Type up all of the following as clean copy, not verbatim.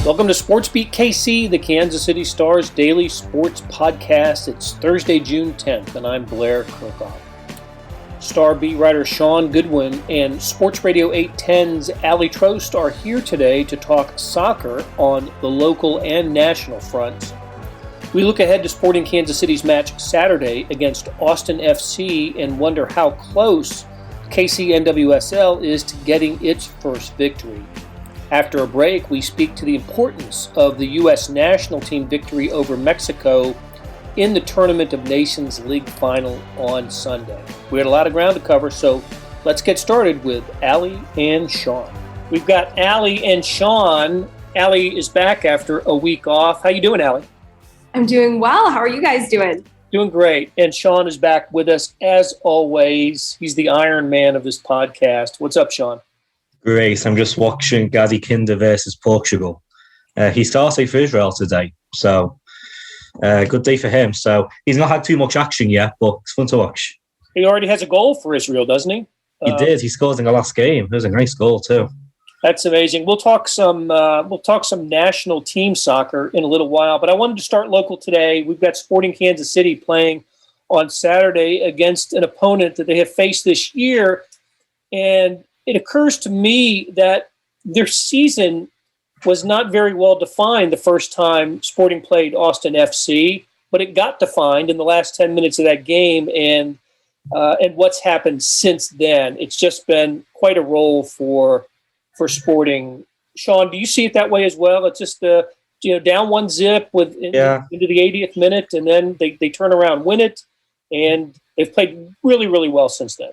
Welcome to Sports Beat KC, the Kansas City Star's daily sports podcast. It's Thursday, June 10th, and I'm Blair Kerkhoff. Star beat writer Shaun, Goodwin, and Sports Radio 810's Ilie Trost are here today to talk soccer on the local and national fronts. We look ahead to Sporting Kansas City's match Saturday against Austin FC and wonder how close KC NWSL is to getting its first victory. After a break, we speak to the importance of the U.S. national team victory over Mexico in the Tournament of Nations League final on Sunday. We had a lot of ground to cover, so let's get started with Ilie and Shaun. We've got Ilie and Shaun. Ilie is back after a week off. How you doing, Ilie? I'm doing well. How are you guys doing? Doing great. And Shaun is back with us as always. He's the Iron Man of this podcast. What's up, Shaun? Great. I'm just watching Gadi versus Portugal. He started for Israel today, so good day for him. So he's not had too much action yet, but it's fun to watch. He already has a goal for Israel, doesn't he? He did. He scored in the last game. It was a nice goal too. That's amazing. We'll talk some national team soccer in a little while, but I wanted to start local today. We've got Sporting Kansas City playing on Saturday against an opponent that they have faced this year, and it occurs to me that their season was not very well defined the first time Sporting played Austin FC, but it got defined in the last 10 minutes of that game, and what's happened since then. It's just been quite a roll for Sporting. Shaun, do you see it that way as well? It's just down 1-0 into the 80th minute, and then they turn around, win it, and they've played really, really well since then.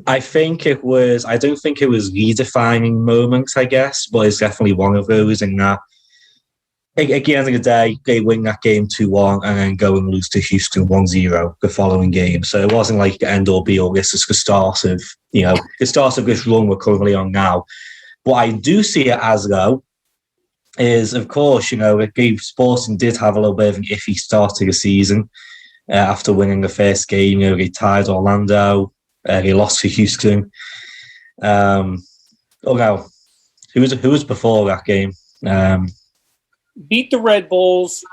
I don't think it was the defining moment, I guess, but it's definitely one of those in that at the end of the day, they win that game 2-1 and then go and lose to Houston 1-0 the following game. So it wasn't like the end or be all. This is the start of this run we're currently on now. What I do see it as though is, of course, Sporting did have a little bit of an iffy start to the season after winning the first game. They tied Orlando. He lost to Houston. Who was before that game? Beat the Red Bulls,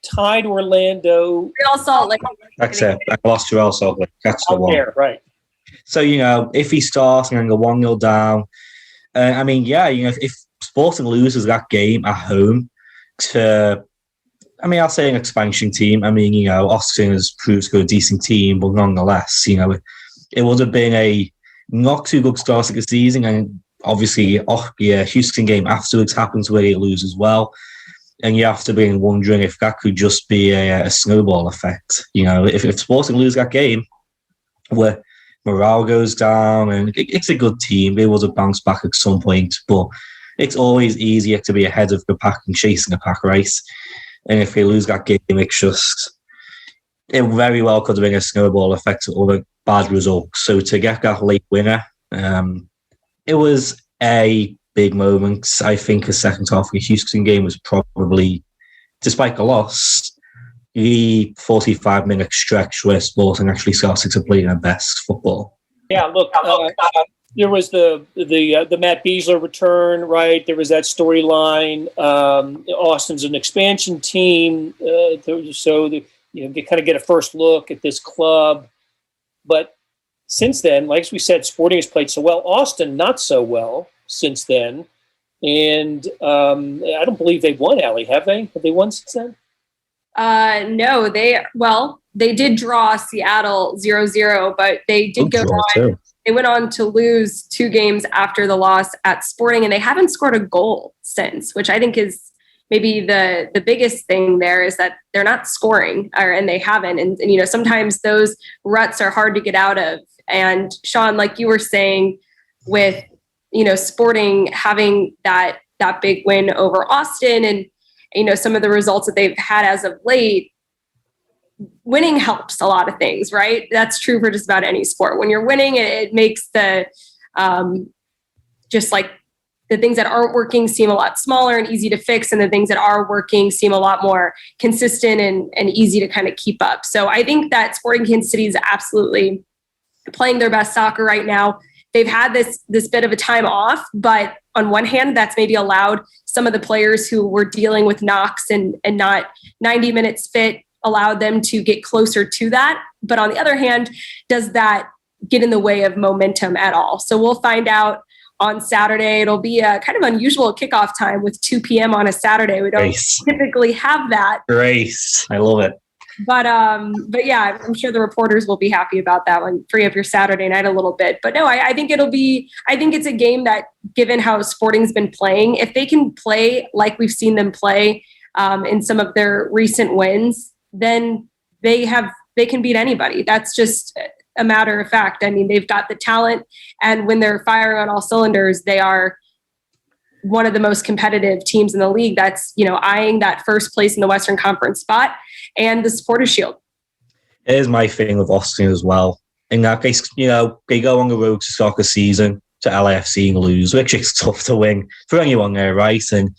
tied Orlando. Real Salt Lake. That's it. I lost to Real Salt Lake. That's the one. There, right. So, if he starts and then go 1-0 down, if Sporting loses that game at home to, I'll say an expansion team. Austin has proved to be a decent team, but nonetheless, it would have been a not too good start to the season, and obviously, Houston game afterwards happens where they lose as well, and you have to be wondering if that could just be a snowball effect. If Sporting lose that game, where morale goes down, and it's a good team, they would have bounced back at some point, but it's always easier to be ahead of the pack and chasing the pack, right? And if they lose that game, it very well could have been a snowball effect or a bad result. So to get that late winner, it was a big moment. I think the second half of the Houston game was probably, despite the loss, the 45-minute stretch where Sporting actually started to play their best football. Yeah, look, there was the Matt Beasler return, right? There was that storyline. Austin's an expansion team, so they kind of get a first look at this club. But since then, like we said, Sporting has played so well. Austin, not so well since then. And I don't believe they've won, Ilie, have they? Have they won since then? No, they did draw Seattle 0-0, but they did go on. Too. They went on to lose 2 games after the loss at Sporting, and they haven't scored a goal since, which I think is maybe the biggest thing there is that they're not scoring, and they haven't. And sometimes those ruts are hard to get out of. And Shaun, like you were saying, with Sporting having that big win over Austin, and some of the results that they've had as of late, winning helps a lot of things, right? That's true for just about any sport. When you're winning, it makes the just like the things that aren't working seem a lot smaller and easy to fix, and the things that are working seem a lot more consistent and easy to kind of keep up. So I think that Sporting Kansas City is absolutely playing their best soccer right now. they've had this bit of a time off, but on one hand, that's maybe allowed some of the players who were dealing with knocks and not 90 minutes fit, allowed them to get closer to that. But on the other hand, does that get in the way of momentum at all? So we'll find out on Saturday. It'll be a kind of unusual kickoff time with 2 p.m. on a Saturday. We don't typically have that. Grace. I love it. But yeah, I'm sure the reporters will be happy about that one. Free up your Saturday night a little bit. But no, I think it's a game that, given how Sporting's been playing, if they can play like we've seen them play in some of their recent wins, then they can beat anybody. That's just a matter of fact. I mean, they've got the talent, and when they're firing on all cylinders, they are one of the most competitive teams in the league that's, eyeing that first place in the Western Conference spot and the Supporters Shield. Here's my thing with Austin as well. In that case, they go on the road to start the season to LAFC and lose, which is tough to win for anyone there, right? And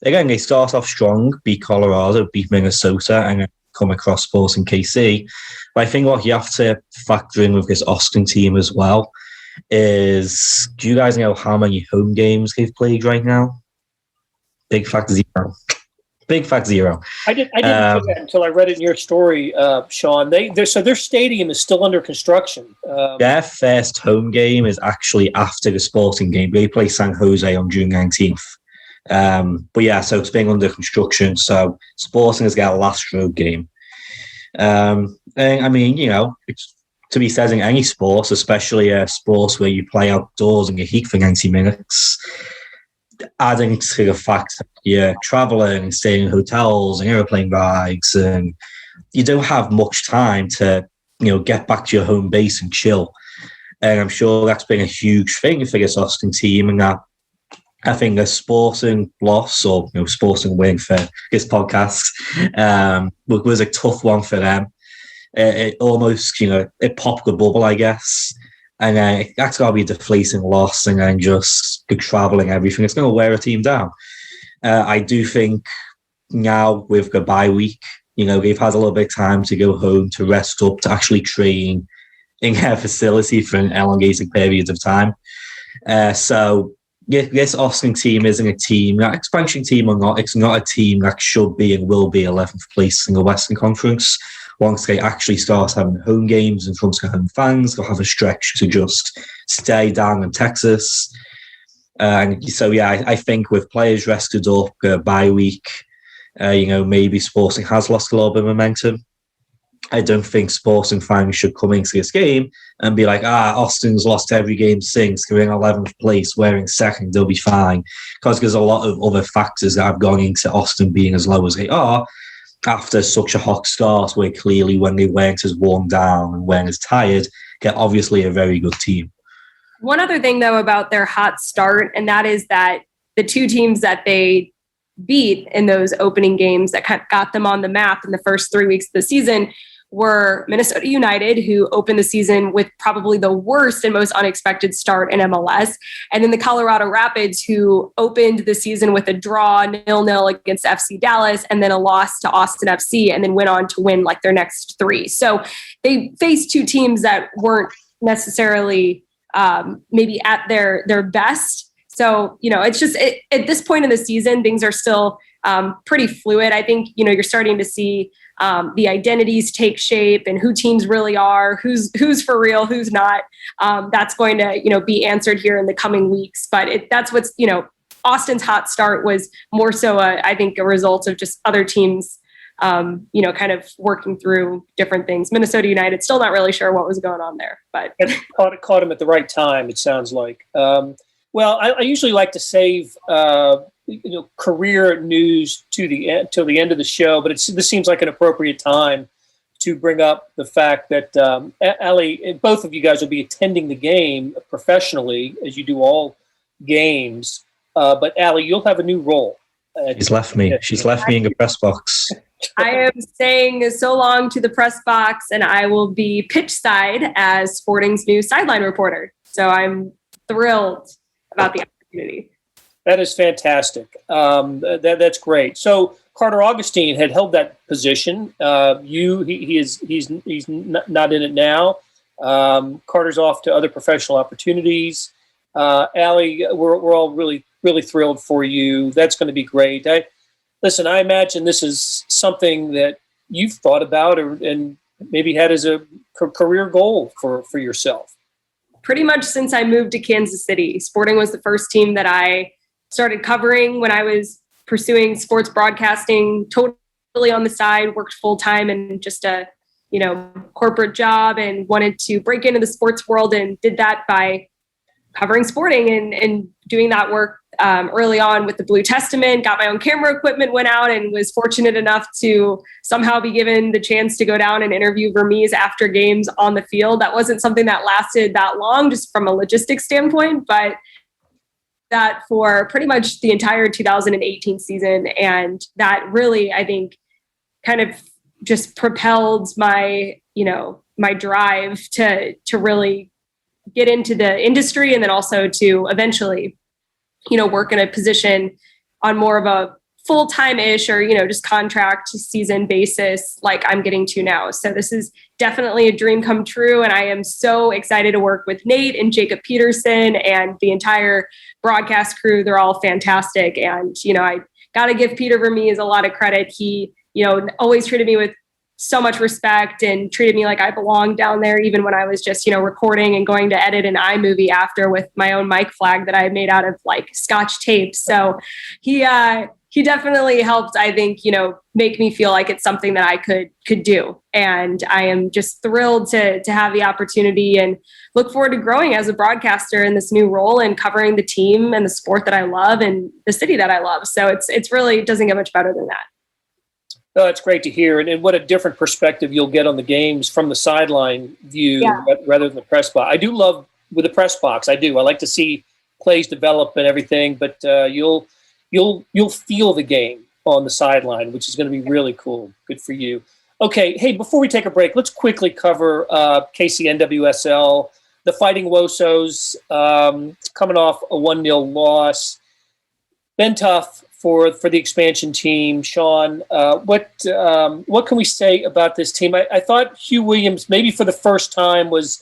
again, they start off strong, beat Colorado, beat Minnesota, and come across Sporting KC. But I think what you have to factor in with this Austin team as well is, do you guys know how many home games they've played right now? Big fact, 0. Big fact, 0. I didn't know that until I read it in your story, Shaun. Their stadium is still under construction. Their first home game is actually after the Sporting game. They play San Jose on June 19th. But yeah, so it's being under construction. So Sporting has got a last road game. And I mean, it's to be said in any sports, especially sports where you play outdoors and you heat for 90 minutes, adding to the fact that you're traveling and staying in hotels and airplane rides, and you don't have much time to, get back to your home base and chill. And I'm sure that's been a huge thing for this Austin team, and that I think the Sporting loss, or Sporting win for this podcast, was a tough one for them. It almost, it popped the bubble, I guess. And that's got to be a deflating loss, and then just the travelling, everything. It's going to wear a team down. I do think now with the bye week, they've had a little bit of time to go home, to rest up, to actually train in their facility for an elongated period of time. So this Austin team isn't a team, that expansion team or not, it's not a team that should be and will be 11th place in the Western Conference. Once they actually start having home games in front of home fans, they'll have a stretch to just stay down in Texas. And so, yeah, I think with players rested up, bye week, maybe Sporting has lost a little bit of momentum. I don't think Sporting fans should come into this game and be like, Austin's lost every game since, they're in 11th place, we're in second, they'll be fine. Because there's a lot of other factors that have gone into Austin being as low as they are after such a hot start, where clearly when they weren't as worn down and weren't as tired, they're obviously a very good team. One other thing, though, about their hot start, and that is that the two teams that they beat in those opening games that kind of got them on the map in the first 3 weeks of the season were Minnesota United, who opened the season with probably the worst and most unexpected start in MLS, and then the Colorado Rapids, who opened the season with a draw 0-0 against FC Dallas, and then a loss to Austin FC, and then went on to win like their next 3. So they faced two teams that weren't necessarily maybe at their best. So, it's just at this point in the season, things are still pretty fluid. I think, you're starting to see the identities take shape and who teams really are, who's for real, who's not. That's going to, be answered here in the coming weeks. But that's what's, Austin's hot start was more so, I think, a result of just other teams, kind of working through different things. Minnesota United, still not really sure what was going on there, but caught him at the right time, it sounds like. Well, I usually like to save career news till the end of the show, but this seems like an appropriate time to bring up the fact that Ilie, both of you guys will be attending the game professionally, as you do all games. But Ilie, you'll have a new role. She's left me. She's left me in the press box. I am saying so long to the press box, and I will be pitch side as Sporting's new sideline reporter. So I'm thrilled about the opportunity. That is fantastic. That's great. So Carter Augustine had held that position. He's not in it now. Carter's off to other professional opportunities. Ilie, we're all really, really thrilled for you. That's going to be great. I imagine this is something that you've thought about and maybe had as a career goal for yourself. Pretty much since I moved to Kansas City, Sporting was the first team that I started covering when I was pursuing sports broadcasting, totally on the side, worked full time in just a, corporate job, and wanted to break into the sports world, and did that by covering Sporting and doing that work early on with the Blue Testament. Got my own camera equipment, went out, and was fortunate enough to somehow be given the chance to go down and interview Vermees after games on the field. That wasn't something that lasted that long, just from a logistics standpoint, but that for pretty much the entire 2018 season. And that really, I think, kind of just propelled my, my drive to really get into the industry, and then also to eventually, work in a position on more of a full-time-ish or, just contract season basis like I'm getting to now. So this is definitely a dream come true. And I am so excited to work with Nate and Jacob Peterson and the entire broadcast crew. They're all fantastic. And, I got to give Peter Vermees a lot of credit. He, always treated me with so much respect and treated me like I belonged down there, even when I was just, recording and going to edit an iMovie after with my own mic flag that I had made out of like Scotch tape. So he definitely helped, I think, make me feel like it's something that I could do. And I am just thrilled to have the opportunity and look forward to growing as a broadcaster in this new role and covering the team and the sport that I love and the city that I love. So it's really, it doesn't get much better than that. Oh, that's great to hear. And what a different perspective you'll get on the games from the sideline view rather than the press box. I do love with the press box. I do. I like to see plays develop and everything, but you'll feel the game on the sideline, which is going to be really cool. Good for you. Okay. Hey, before we take a break, let's quickly cover KC NWSL, the Fighting Wosos, coming off a 1-0 loss. Been tough for the expansion team. Shaun, what can we say about this team? I thought Hugh Williams, maybe for the first time, was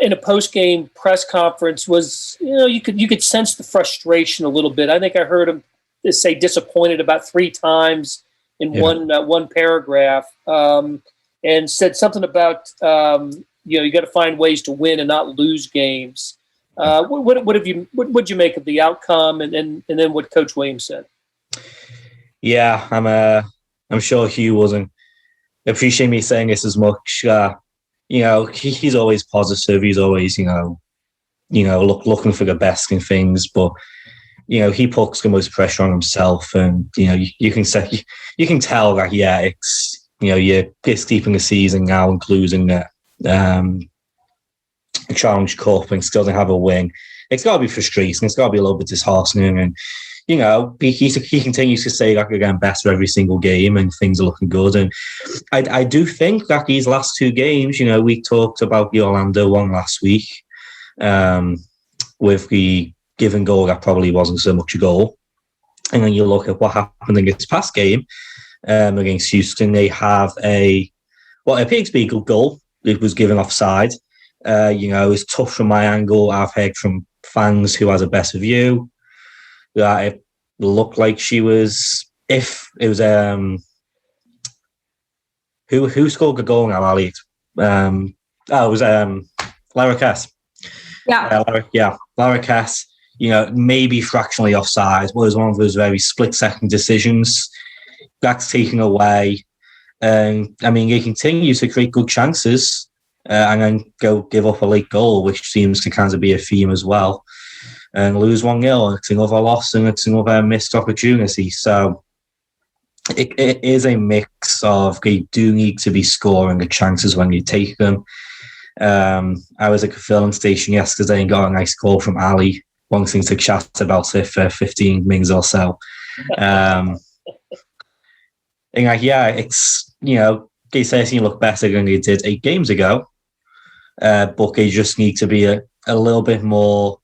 in a post-game press conference, was, you could sense the frustration a little bit. I think I heard him say disappointed about 3 times in one paragraph, and said something about you got to find ways to win and not lose games. What'd you make of the outcome, and then what Coach Williams said? Yeah, I'm sure Hugh wasn't appreciate me saying this as much. He's always positive. He's always looking for the best in things, but he puts the most pressure on himself, and you can tell that it's you're this deep in the season now, including that. Challenge Cup and still doesn't have a win. It's got to be frustrating. It's got to be a little bit disheartening. And, he continues to say that we're getting better every single game and things are looking good. And I do think that these last 2 games, we talked about the Orlando one last week with the given goal that probably wasn't so much a goal. And then you look at what happened in this past game against Houston. They have it appears to be a good goal. It was given offside. It's tough from my angle. I've heard from fans who has a better view that it looked like she was. If it was who scored the goal now, Ilie? It was Lara Cass. Yeah, Lara Cass. Maybe fractionally offside, but it was one of those very split-second decisions that's taken away. He continues to create good chances. And then go give up a late goal, which seems to kind of be a theme as well, and lose 1-0. It's another loss and it's another missed opportunity. So it is a mix of you do need to be scoring the chances when you take them. I was at the filling station yesterday and got a nice call from Ilie wanting to chat about it for 15 minutes or so. It's they certainly look better than they did 8 games ago. But they just need to be a little bit more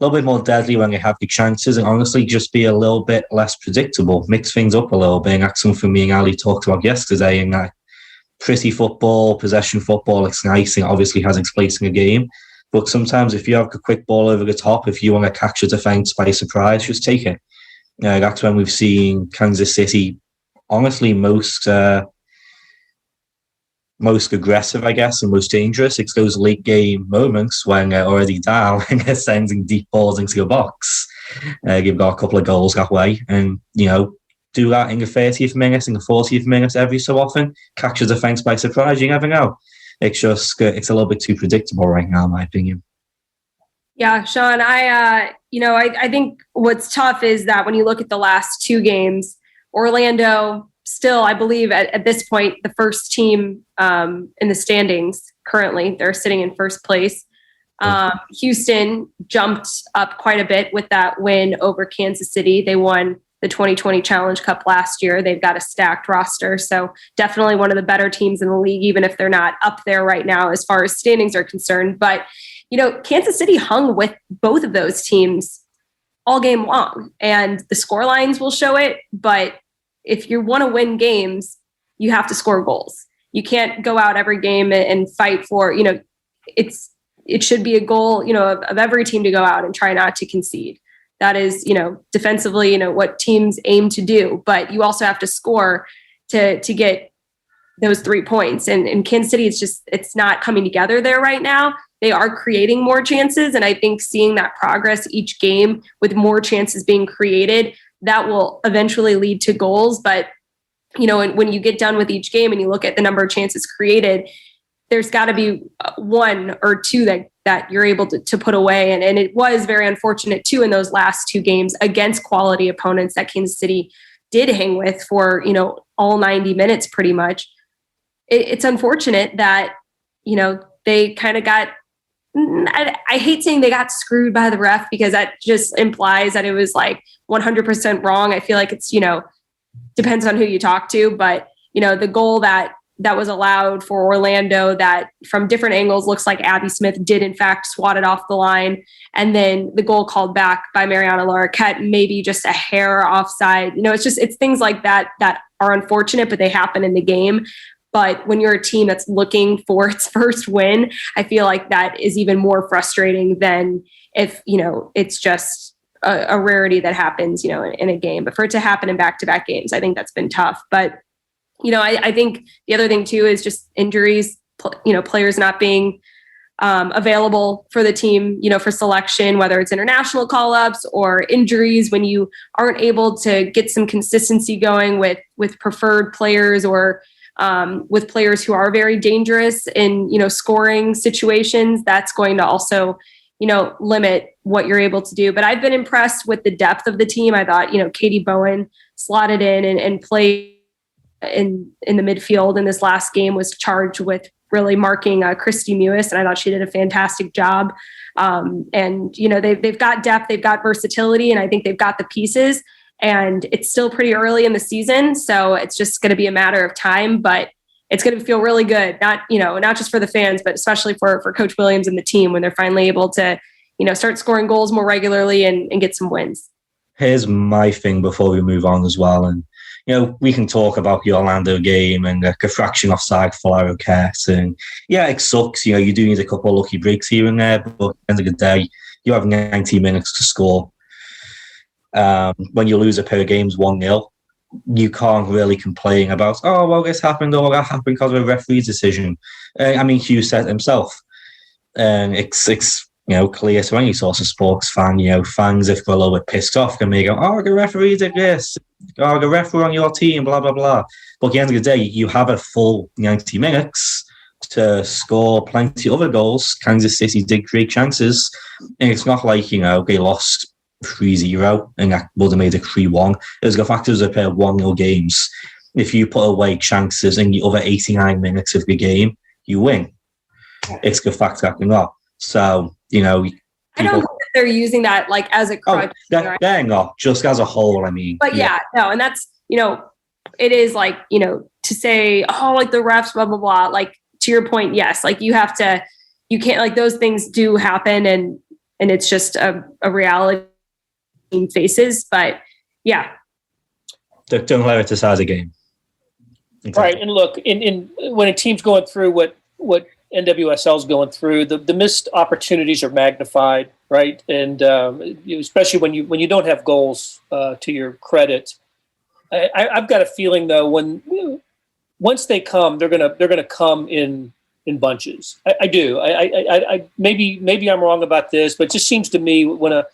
deadly when they have the chances, and honestly just be a little bit less predictable, mix things up a little bit. And that's something me and Ilie talked about yesterday, and pretty football, possession football. It's nice and it obviously has its place in a game. But sometimes if you have a quick ball over the top, if you want to catch a defence by surprise, just take it. That's when we've seen Kansas City, honestly, most aggressive, I guess, and most dangerous. It's those late game moments when they're already down and they're sending deep balls into your box. You've got a couple of goals that way, and do that in the 30th minute, in the 40th minute every so often. Catch a defence by surprise. You never know. It's just it's a little bit too predictable right now, in my opinion. Yeah, Shaun, I think what's tough is that when you look at the last two games, Orlando still, I believe at this point, the first team in the standings currently. They're sitting in first place. Houston jumped up quite a bit with that win over Kansas City. They won the 2020 Challenge Cup last year. They've got a stacked roster. So definitely one of the better teams in the league, even if they're not up there right now as far as standings are concerned. But, Kansas City hung with both of those teams all game long, and the score lines will show it. But if you want to win games, you have to score goals. You can't go out every game and fight for, it should be a goal, of every team to go out and try not to concede. That is, defensively, what teams aim to do. But you also have to score to get those 3 points. And in Kansas City, it's not coming together there right now. They are creating more chances. And I think seeing that progress each game with more chances being created, that will eventually lead to goals. But, when you get done with each game and you look at the number of chances created, there's got to be one or two that you're able to put away. And it was very unfortunate, too, in those last two games against quality opponents that Kansas City did hang with for, all 90 minutes pretty much. It's unfortunate that, they kind of got, I hate saying they got screwed by the ref, because that just implies that it was like 100% wrong. I feel like it's, depends on who you talk to, but, the goal that was allowed for Orlando that from different angles looks like Abby Smith did in fact swat it off the line. And then the goal called back by Mariana Larroquette, maybe just a hair offside. It's things like that are unfortunate, but they happen in the game. But when you're a team that's looking for its first win, I feel like that is even more frustrating than if, it's just a rarity that happens, in a game. But for it to happen in back-to-back games, I think that's been tough. But I think the other thing too is just injuries, players not being available for the team, for selection, whether it's international call-ups or injuries, when you aren't able to get some consistency going with preferred players or with players who are very dangerous in, scoring situations, that's going to also, limit what you're able to do. But I've been impressed with the depth of the team. I thought, Katie Bowen slotted in and played in the midfield in this last game, was charged with really marking Christy Mewis, and I thought she did a fantastic job. And they've got depth, they've got versatility, and I think they've got the pieces. And it's still pretty early in the season, so it's just going to be a matter of time. But it's going to feel really good, not just for the fans, but especially for Coach Williams and the team when they're finally able to start scoring goals more regularly and get some wins. Here's my thing before we move on as well, and we can talk about the Orlando game and a fraction offside for Larroquette. And yeah, it sucks. You do need a couple of lucky breaks here and there, but at the end of the day, you have 90 minutes to score. When you lose a pair of games 1-0, you can't really complain about, oh, well, this happened or that happened because of a referee's decision. Hugh said himself. And it's clear to any sort of sports fan, fans, if they're a little bit pissed off, can go, oh, the referee did this, oh, the referee on your team, blah, blah, blah. But at the end of the day, you have a full 90 minutes to score plenty of other goals. Kansas City did create chances. And it's not like, they lost 3-0 and that would have made it 3-1. There's the fact there's a pair of 1-0 games. If you put away chances in the other 89 minutes of the game, you win. It's the fact that they're not. So, I don't think that they're using that like as a crutch. They're not, just as a whole, But and that's, it is like, to say, oh, like the refs, blah, blah, blah. Like, to your point, yes, like you can't, like those things do happen and it's just a reality in faces. But yeah. Don't let it decide a game. Exactly. Right. And look, in when a team's going through what NWSL is going through, the missed opportunities are magnified, right? And especially when you don't have goals to your credit. I've got a feeling though, once they come, they're gonna come in bunches. I do. I maybe I'm wrong about this, but it just seems to me when a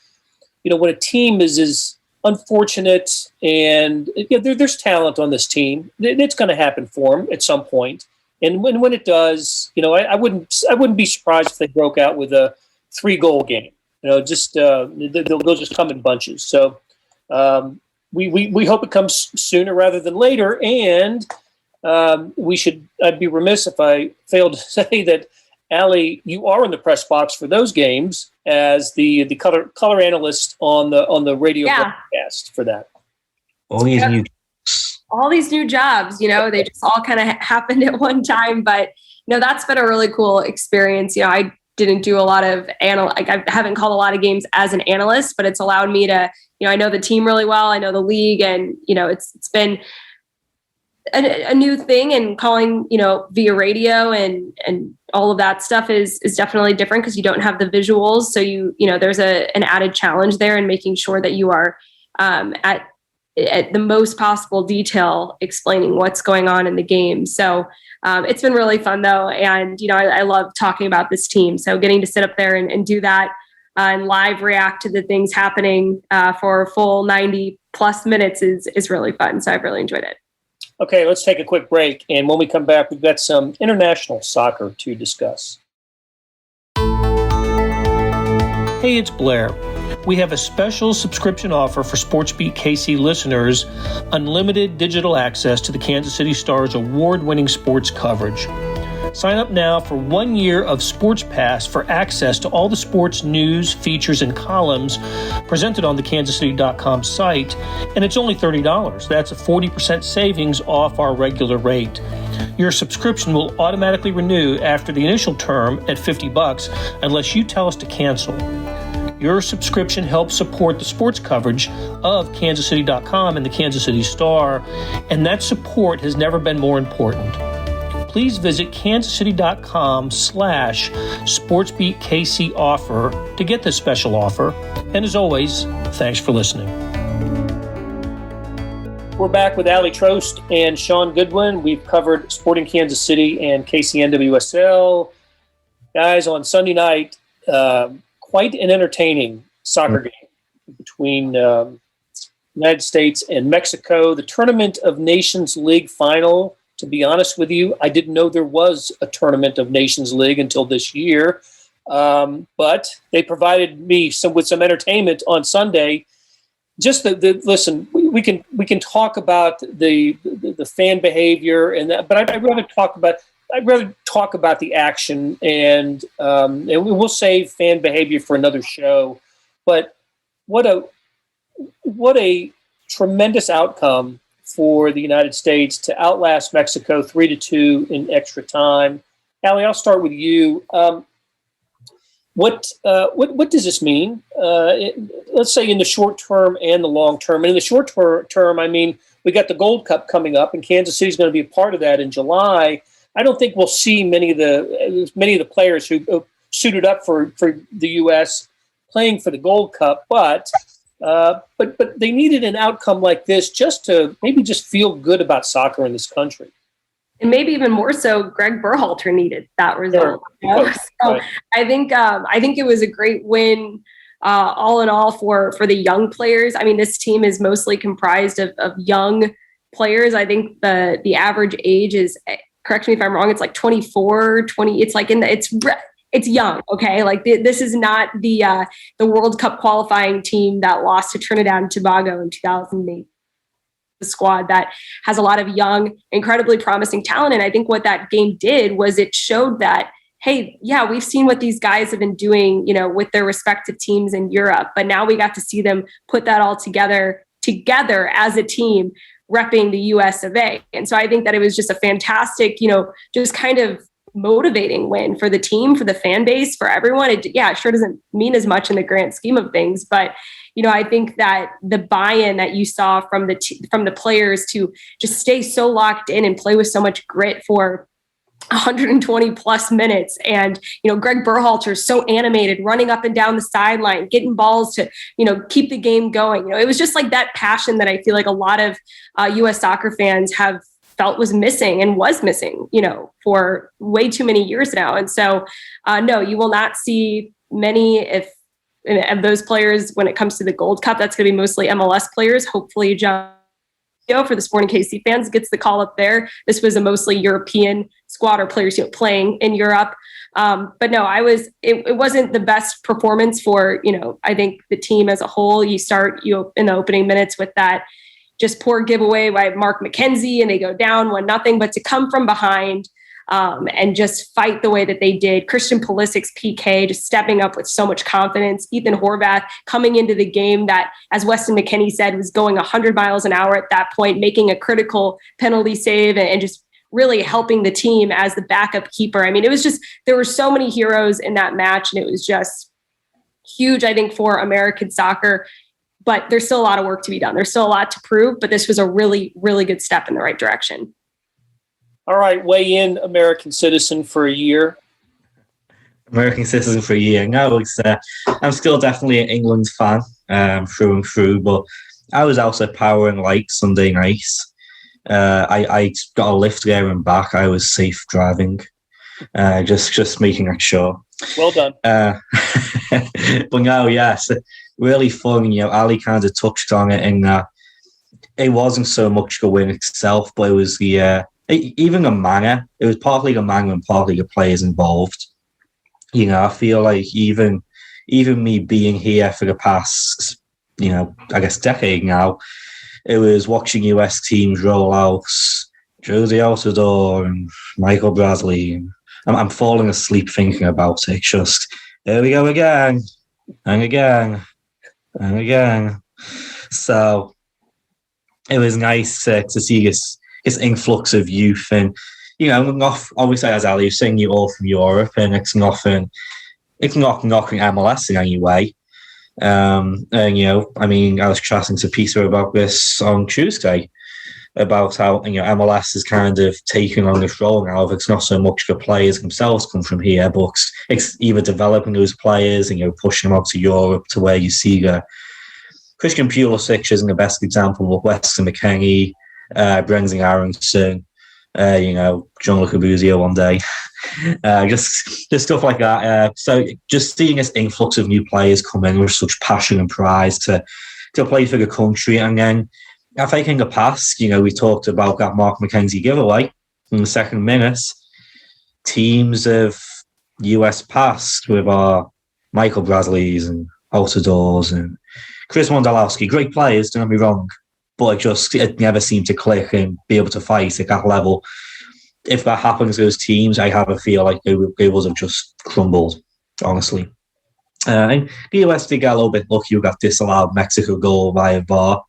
team is as unfortunate, and there's talent on this team, it's going to happen for them at some point. And when it does, I wouldn't be surprised if they broke out with a 3-goal game. They'll just come in bunches. So we hope it comes sooner rather than later. And I'd be remiss if I failed to say that, Ilie, you are in the press box for those games as the color analyst on the radio broadcast for that. All these new jobs, they just all kind of happened at one time. But that's been a really cool experience. I didn't do a lot of I haven't called a lot of games as an analyst, but it's allowed me to, I know the team really well. I know the league, and it's been a new thing, and calling, via radio and all of that stuff is definitely different because you don't have the visuals. So there's an added challenge there in making sure that you are at the most possible detail explaining what's going on in the game. So it's been really fun though. And, I love talking about this team. So getting to sit up there and do that and live react to the things happening for a full 90 plus minutes is really fun. So I've really enjoyed it. Okay, let's take a quick break, and when we come back, we've got some international soccer to discuss. Hey, it's Blair. We have a special subscription offer for SportsBeat KC listeners, unlimited digital access to the Kansas City Star's award-winning sports coverage. Sign up now for 1 year of Sports Pass for access to all the sports news, features, and columns presented on the kansascity.com site, and it's only $30. That's a 40% savings off our regular rate. Your subscription will automatically renew after the initial term at $50 unless you tell us to cancel. Your subscription helps support the sports coverage of kansascity.com and the Kansas City Star, and that support has never been more important. Please visit kansascity.com/SportsBeatKC offer to get this special offer. And as always, thanks for listening. We're back with Ilie Trost and Shaun Goodwin. We've covered Sporting Kansas City and KC NWSL. Guys, on Sunday night, quite an entertaining soccer game between United States and Mexico. The Tournament of Nations League final. To be honest with you, I didn't know there was a Tournament of Nations League until this year. But they provided me with some entertainment on Sunday. Just listen, we can talk about the fan behavior and that, but I'd rather talk about the action, and we'll save fan behavior for another show. But what a tremendous outcome for the United States to outlast Mexico 3-2 in extra time. Ilie, I'll start with you. What does this mean? Let's say in the short term and the long term. And in the short term, I mean, we got the Gold Cup coming up, and Kansas City is going to be a part of that in July. I don't think we'll see many of the players who suited up for the U.S. playing for the Gold Cup, but they needed an outcome like this just to maybe just feel good about soccer in this country. And maybe even more so, Greg Berhalter needed that result. Sure. So right. I think it was a great win, all in all, for the young players. I mean, this team is mostly comprised of young players. I think the average age is, correct me if I'm wrong, it's like 24, 20. It's like it's young. Okay. Like this is not the World Cup qualifying team that lost to Trinidad and Tobago in 2008. The squad that has a lot of young, incredibly promising talent. And I think what that game did was it showed that, hey, yeah, we've seen what these guys have been doing, with their respective teams in Europe, but now we got to see them put that all together as a team, repping the US of A. And so I think that it was just a fantastic, just kind of motivating win for the team, for the fan base, for everyone. It sure doesn't mean as much in the grand scheme of things, but I think that the buy-in that you saw from the players to just stay so locked in and play with so much grit for 120 plus minutes. And, Greg Berhalter is so animated, running up and down the sideline, getting balls to, keep the game going. It was just like that passion that I feel like a lot of U.S. soccer fans have felt was missing for way too many years now. And so, no, you will not see many of those players when it comes to the Gold Cup. That's going to be mostly MLS players. Hopefully, John, for the Sporting KC fans, gets the call up there. This was a mostly European squad or players playing in Europe. But no, it wasn't the best performance for, I think the team as a whole. You start in the opening minutes with that just poor giveaway by Mark McKenzie, and they go down 1-0. But to come from behind and just fight the way that they did, Christian Pulisic's PK just stepping up with so much confidence, Ethan Horvath coming into the game that, as Weston McKennie said, was going 100 miles an hour at that point, making a critical penalty save and just really helping the team as the backup keeper. I mean, it was just, there were so many heroes in that match, and it was just huge, I think, for American soccer. But there's still a lot of work to be done. There's still a lot to prove, but this was a really, really good step in the right direction. All right, weigh in, American citizen for a year. American citizen for a year. No, I'm still definitely an England fan through and through, but I was out at Power and Light Sunday night. I got a lift there and back. I was safe driving. Just making that sure. Well done. But no, yes, really fun. Ilie kind of touched on it in that it wasn't so much the win itself, but it was even the manner. It was partly the manner and partly the players involved. I feel like even me being here for the past, I guess decade now, it was watching US teams roll out Josie Altidore and Michael Bradley. I'm falling asleep thinking about it. Just, there we go again, and again, and again. So it was nice to see this influx of youth, and obviously, as Ali was saying, you're all from Europe, and it's not knocking MLS in any way. And I was chatting to Peter about this on Tuesday about how MLS is kind of taking on this role now. It's not so much the players themselves come from here, but it's either developing those players and pushing them out to Europe, to where you see the Christian Pulisic isn't the best example, but Weston McKennie, Brendan Aronson, Gianluca Buzio one day, just stuff like that. So just seeing this influx of new players come in with such passion and pride to play for the country. And then I think in the past, we talked about that Mark McKenzie giveaway in the second minute. Teams of US past with our Michael Bradleys and Altidores and Chris Wondolowski, great players, don't get me wrong, but it never seemed to click and be able to fight at that level. If that happens to those teams, I have a feel like they would have just crumbled, honestly. And the US did get a little bit lucky. We got disallowed Mexico goal via VAR.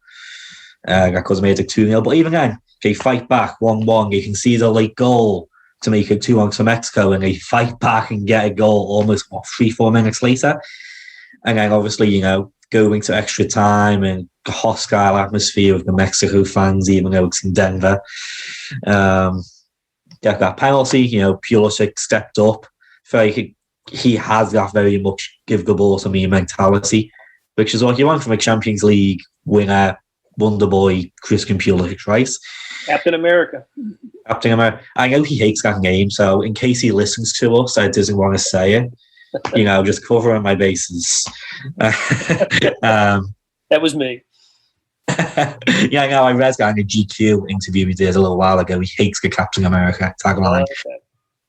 That was made it 2-0. But even then, they fight back 1-1. You can see the late goal to make it 2-1 for Mexico, and they fight back and get a goal almost 3-4 minutes later. And then obviously, going to extra time and the hostile atmosphere of the Mexico fans, even though it's in Denver. That penalty, Pulisic stepped up. I feel like he has that very much give the ball to me mentality, which is what you want from a Champions League winner, Wonder Boy, Christian Pulisic, right? Captain America. I know he hates that name, so in case he listens to us, I doesn't want to say it. Just covering my bases. That was me. I read that in a GQ interview he did a little while ago. He hates the Captain America tagline.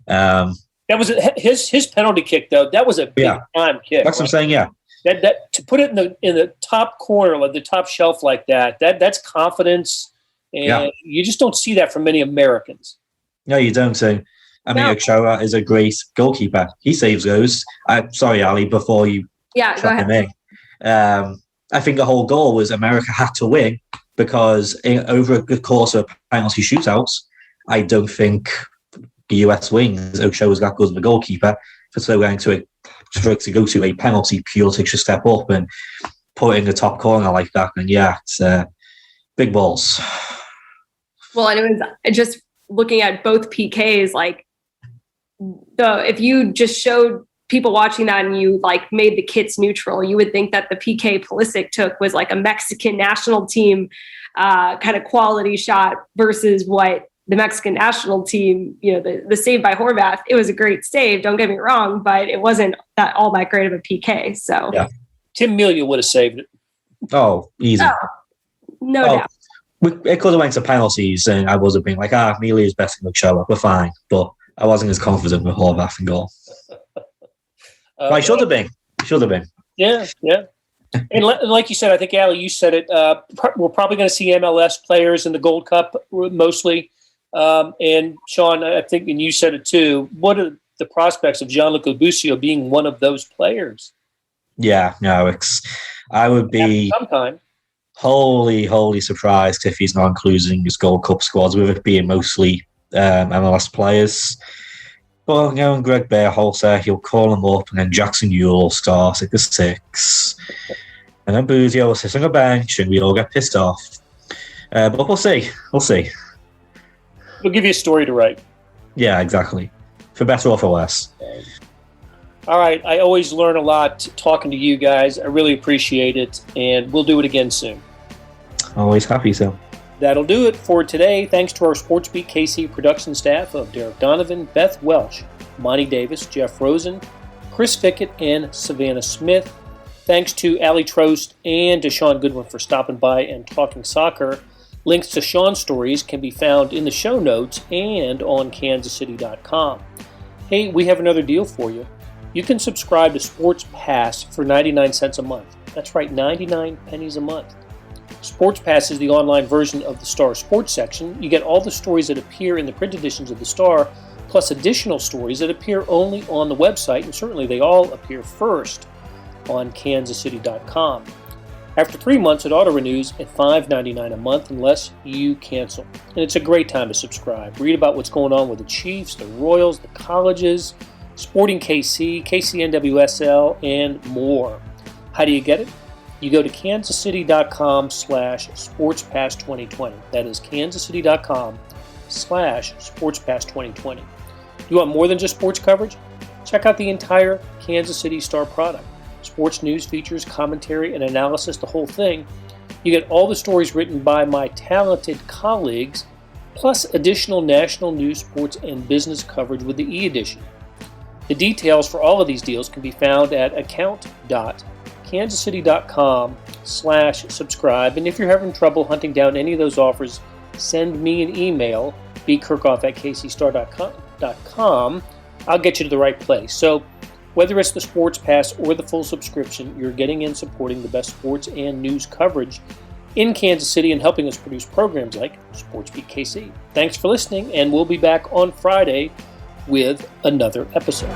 That was his penalty kick, though. That was a big time kick. That's what I'm saying. Yeah, that to put it in the top corner, like the top shelf, like that's confidence, and you just don't see that from many Americans. No, you don't. Ochoa is a great goalkeeper. He saves those. Sorry, Ali, before you go ahead. I think the whole goal was America had to win because over the course of penalty shootouts, I don't think the US wings, who shows that good as the goalkeeper, for so going to go to a penalty pure to just step up and put it in the top corner like that. And yeah, it's big balls. Well, and it was just looking at both PKs, like if you just showed people watching that and you like made the kits neutral, you would think that the PK Pulisic took was like a Mexican national team kind of quality shot versus what the Mexican national team, the save by Horvath. It was a great save, don't get me wrong, but it wasn't all that great of a PK. So yeah. Tim Melia would have saved it. Oh, easy. Oh, no doubt. It could have went to penalties and I would have been like, Melia's best in the show. We're fine. But I wasn't as confident with Horvath and goal. I should have been. Yeah. And like you said, I think, Ilie, you said it, we're probably going to see MLS players in the Gold Cup mostly. And Shaun, I think, and you said it too, what are the prospects of Gianluca Busio being one of those players? Yeah, no, I would be sometime wholly surprised if he's not including his Gold Cup squads, with it being mostly MLS players. But Greg Berhalter, he'll call him up, and then Jackson Ewell will start at the 6. And then Busio will sit on the bench, and we all get pissed off. But we'll see. We'll give you a story to write. Yeah, exactly. For better or for worse. All right. I always learn a lot talking to you guys. I really appreciate it, and we'll do it again soon. Always happy, so. That'll do it for today. Thanks to our SportsBeat KC production staff of Derek Donovan, Beth Welsh, Monty Davis, Jeff Rosen, Chris Fickett, and Savannah Smith. Thanks to Ilie Trost and to Shaun Goodwin for stopping by and talking soccer. Links to Shaun's stories can be found in the show notes and on kansascity.com. Hey, we have another deal for you. You can subscribe to Sports Pass for 99 cents a month. That's right, 99 pennies a month. Sports Pass is the online version of the Star Sports section. You get all the stories that appear in the print editions of the Star, plus additional stories that appear only on the website, and certainly they all appear first on kansascity.com. After 3 months, it auto-renews at $5.99 a month unless you cancel. And it's a great time to subscribe. Read about what's going on with the Chiefs, the Royals, the colleges, Sporting KC, KC NWSL, and more. How do you get it? You go to kansascity.com/sportspass2020. That is kansascity.com/sportspass2020. You want more than just sports coverage? Check out the entire Kansas City Star product. Sports news, features, commentary, and analysis, the whole thing. You get all the stories written by my talented colleagues, plus additional national news, sports, and business coverage with the e-edition. The details for all of these deals can be found at account.kansascity.com/subscribe. And if you're having trouble hunting down any of those offers, send me an email, bkerkhoff@kcstar.com. I'll get you to the right place. So whether it's the Sports Pass or the full subscription, you're getting in supporting the best sports and news coverage in Kansas City and helping us produce programs like SportsBeat KC. Thanks for listening, and we'll be back on Friday with another episode.